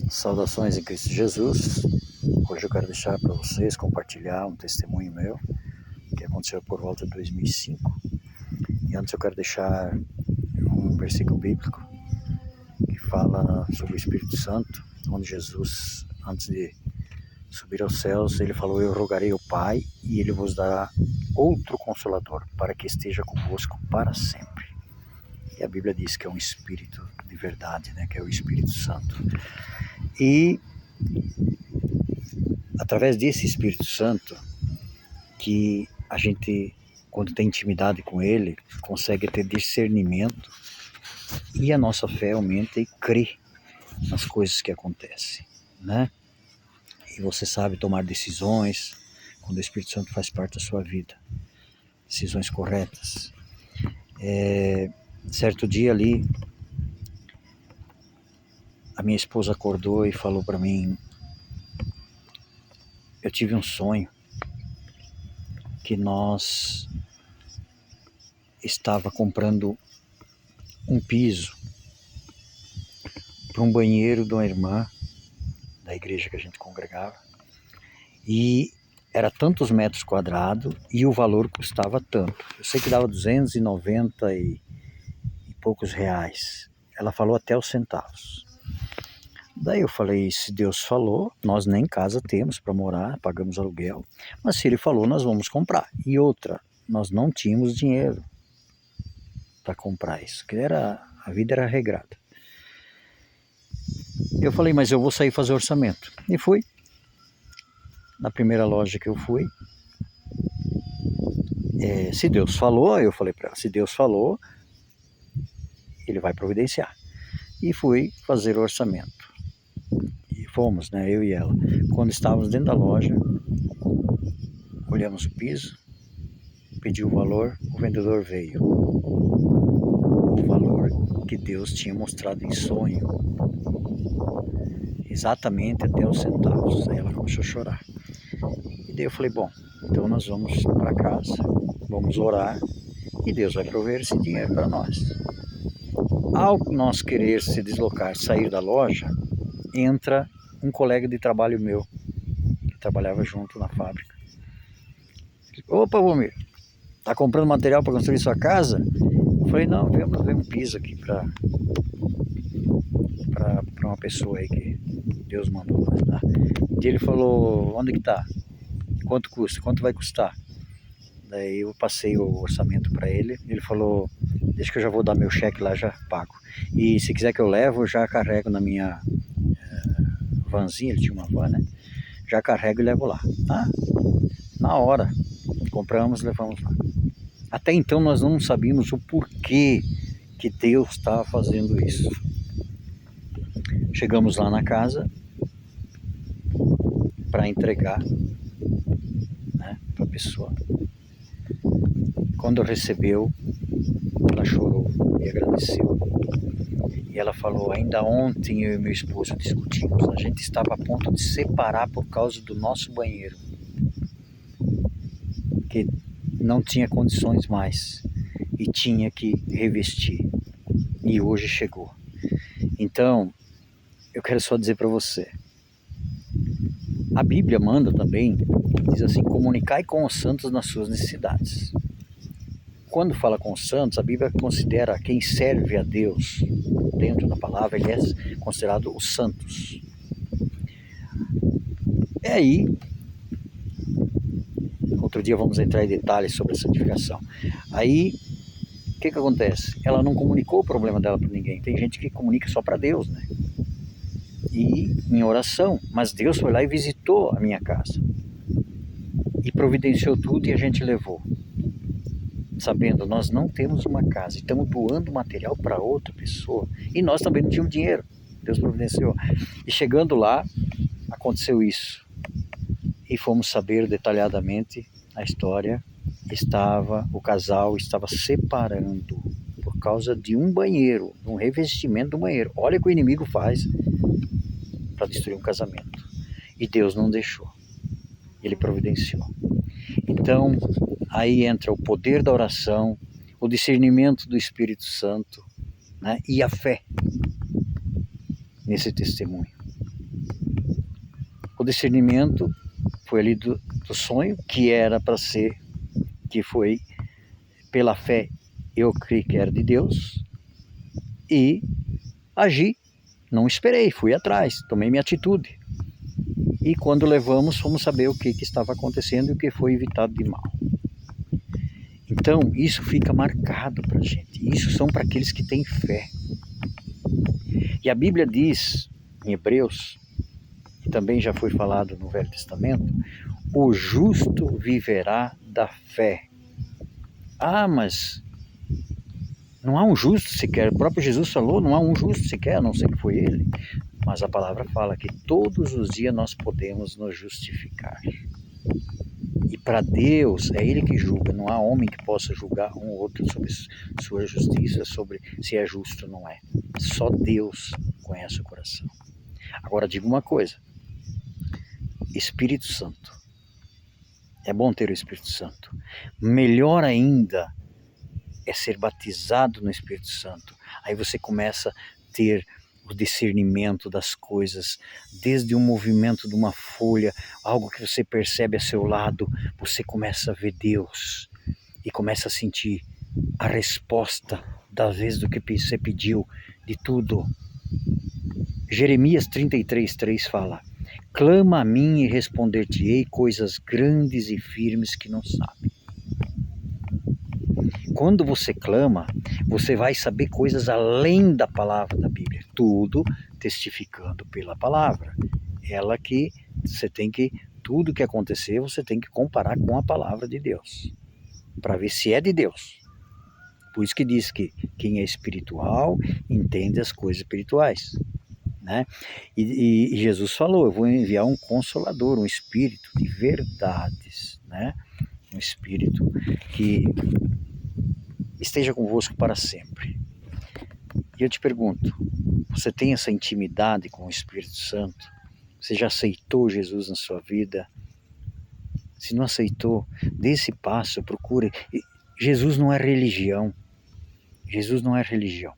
Saudações em Cristo Jesus. Hoje eu quero deixar para vocês compartilhar um testemunho meu que aconteceu por volta de 2005. E antes eu quero deixar um versículo bíblico que fala sobre o Espírito Santo, onde Jesus, antes de subir aos céus, ele falou: eu rogarei ao Pai e ele vos dará outro Consolador para que esteja convosco para sempre. E a Bíblia diz que é um Espírito de verdade, né? Que é o Espírito Santo. E através desse Espírito Santo que a gente, quando tem intimidade com ele, consegue ter discernimento e a nossa fé aumenta e crê nas coisas que acontecem, né? E você sabe tomar decisões quando o Espírito Santo faz parte da sua vida, decisões corretas. Certo dia ali, a minha esposa acordou e falou para mim: eu tive um sonho que nós estava comprando um piso para um banheiro de uma irmã da igreja que a gente congregava, e era tantos metros quadrados e o valor custava tanto. Eu sei que dava 290 e poucos reais. Ela falou até os centavos. Daí eu falei: se Deus falou, nós nem casa temos para morar, pagamos aluguel, mas se ele falou, nós vamos comprar. E outra, nós não tínhamos dinheiro para comprar isso, que a vida era regrada. Eu falei: mas eu vou sair fazer orçamento. E fui. Na primeira loja que eu fui, se Deus falou, eu falei para ela, se Deus falou, ele vai providenciar. E fui fazer o orçamento. E fomos, né, eu e ela. Quando estávamos dentro da loja, olhamos o piso, pedi o valor, o vendedor veio. O valor que Deus tinha mostrado em sonho, exatamente até os centavos. Aí ela começou a chorar. E daí eu falei: bom, então nós vamos para casa, vamos orar e Deus vai prover esse dinheiro para nós. Ao nós querer se deslocar, sair da loja, entra um colega de trabalho meu, que trabalhava junto na fábrica. Opa, Vomir, tá comprando material para construir sua casa? Eu falei: não, viemos ver um piso aqui para uma pessoa aí que Deus mandou nós, tá? E ele falou: onde que tá? Quanto custa? Quanto vai custar? Daí eu passei o orçamento para ele. Ele falou: deixa que eu já vou dar meu cheque lá, já pago. E se quiser que eu levo, eu já carrego na minha vanzinha, ele tinha uma van, né? Já carrego e levo lá. Ah, na hora, compramos e levamos lá. Até então nós não sabíamos o porquê que Deus estava fazendo isso. Chegamos lá na casa para entregar, né, para a pessoa. Quando recebeu, ela chorou e agradeceu. E ela falou: ainda ontem eu e meu esposo discutimos, a gente estava a ponto de separar por causa do nosso banheiro, que não tinha condições mais e tinha que revestir, e hoje chegou. Então, eu quero só dizer para você, a Bíblia manda também, diz assim: comunicai com os santos nas suas necessidades. Quando fala com os santos, a Bíblia considera quem serve a Deus, dentro da palavra, ele é considerado os santos. E aí, outro dia vamos entrar em detalhes sobre a santificação. Aí, o que acontece? Ela não comunicou o problema dela para ninguém. Tem gente que comunica só para Deus, né? E em oração, mas Deus foi lá e visitou a minha casa e providenciou tudo, e a gente levou, sabendo, nós não temos uma casa, estamos doando material para outra pessoa, e nós também não tínhamos dinheiro, Deus providenciou. E chegando lá, aconteceu isso, e fomos saber detalhadamente a história. O casal estava separando por causa de um banheiro, de um revestimento do banheiro. Olha o que o inimigo faz para destruir um casamento, e Deus não deixou, ele providenciou. Então, aí entra o poder da oração, o discernimento do Espírito Santo, né, e a fé nesse testemunho. discernimento foi ali do sonho, que era para ser, que foi pela fé, eu creio que era de Deus, e agi, não esperei, fui atrás, tomei minha atitude. E quando levamos, fomos saber o que estava acontecendo e o que foi evitado de mal. Então, isso fica marcado para a gente. Isso são para aqueles que têm fé. E a Bíblia diz, em Hebreus, e também já foi falado no Velho Testamento, o justo viverá da fé. Ah, mas não há um justo sequer. O próprio Jesus falou, não há um justo sequer, a não ser que foi ele. Mas a palavra fala que todos os dias nós podemos nos justificar. E para Deus, é Ele que julga, não há homem que possa julgar um ou outro sobre sua justiça, sobre se é justo ou não é. Só Deus conhece o coração. Agora digo uma coisa, Espírito Santo. É bom ter o Espírito Santo. Melhor ainda é ser batizado no Espírito Santo. Aí você começa a ter o discernimento das coisas, desde o movimento de uma folha, algo que você percebe a seu lado, você começa a ver Deus e começa a sentir a resposta das vezes do que você pediu, de tudo. Jeremias 33:3 fala: clama a mim e responder-te-ei coisas grandes e firmes que não sabe. Quando você clama, você vai saber coisas além da palavra da Bíblia. Tudo testificando pela palavra. Ela que você tem que, tudo que acontecer, você tem que comparar com a palavra de Deus. Para ver se é de Deus. Por isso que diz que quem é espiritual entende as coisas espirituais. Né? E Jesus falou, eu vou enviar um consolador, um espírito de verdades. Né? Um espírito que esteja convosco para sempre. E eu te pergunto, você tem essa intimidade com o Espírito Santo? Você já aceitou Jesus na sua vida? Se não aceitou, dê esse passo, procure. Jesus não é religião. Jesus não é religião.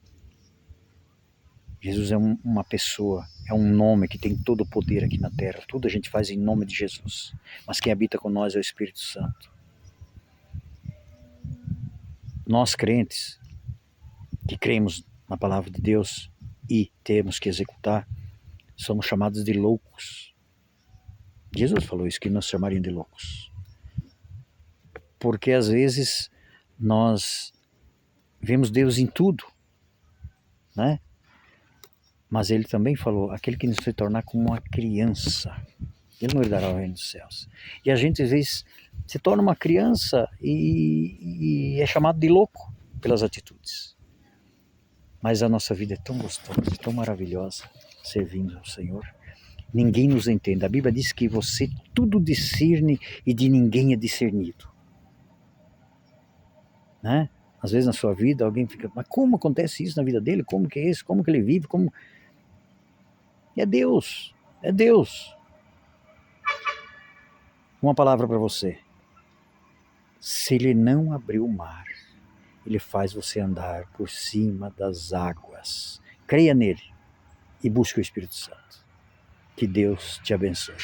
Jesus é uma pessoa, é um nome que tem todo o poder aqui na terra. Tudo a gente faz em nome de Jesus. Mas quem habita com nós é o Espírito Santo. Nós crentes, que cremos na palavra de Deus e temos que executar, somos chamados de loucos. Jesus falou isso, que nos chamariam de loucos. Porque às vezes nós vemos Deus em tudo, né? Mas ele também falou, aquele que se tornar como uma criança, ele não herdará o reino dos céus. E a gente às vezes se torna uma criança e é chamado de louco pelas atitudes. Mas a nossa vida é tão gostosa, tão maravilhosa, servindo ao Senhor. Ninguém nos entende. A Bíblia diz que você tudo discerne e de ninguém é discernido. Né? Às vezes na sua vida alguém fica, mas como acontece isso na vida dele? Como que é isso? Como que ele vive? Como... É Deus, é Deus. Uma palavra para você. Se ele não abrir o mar, ele faz você andar por cima das águas. Creia nele e busque o Espírito Santo. Que Deus te abençoe.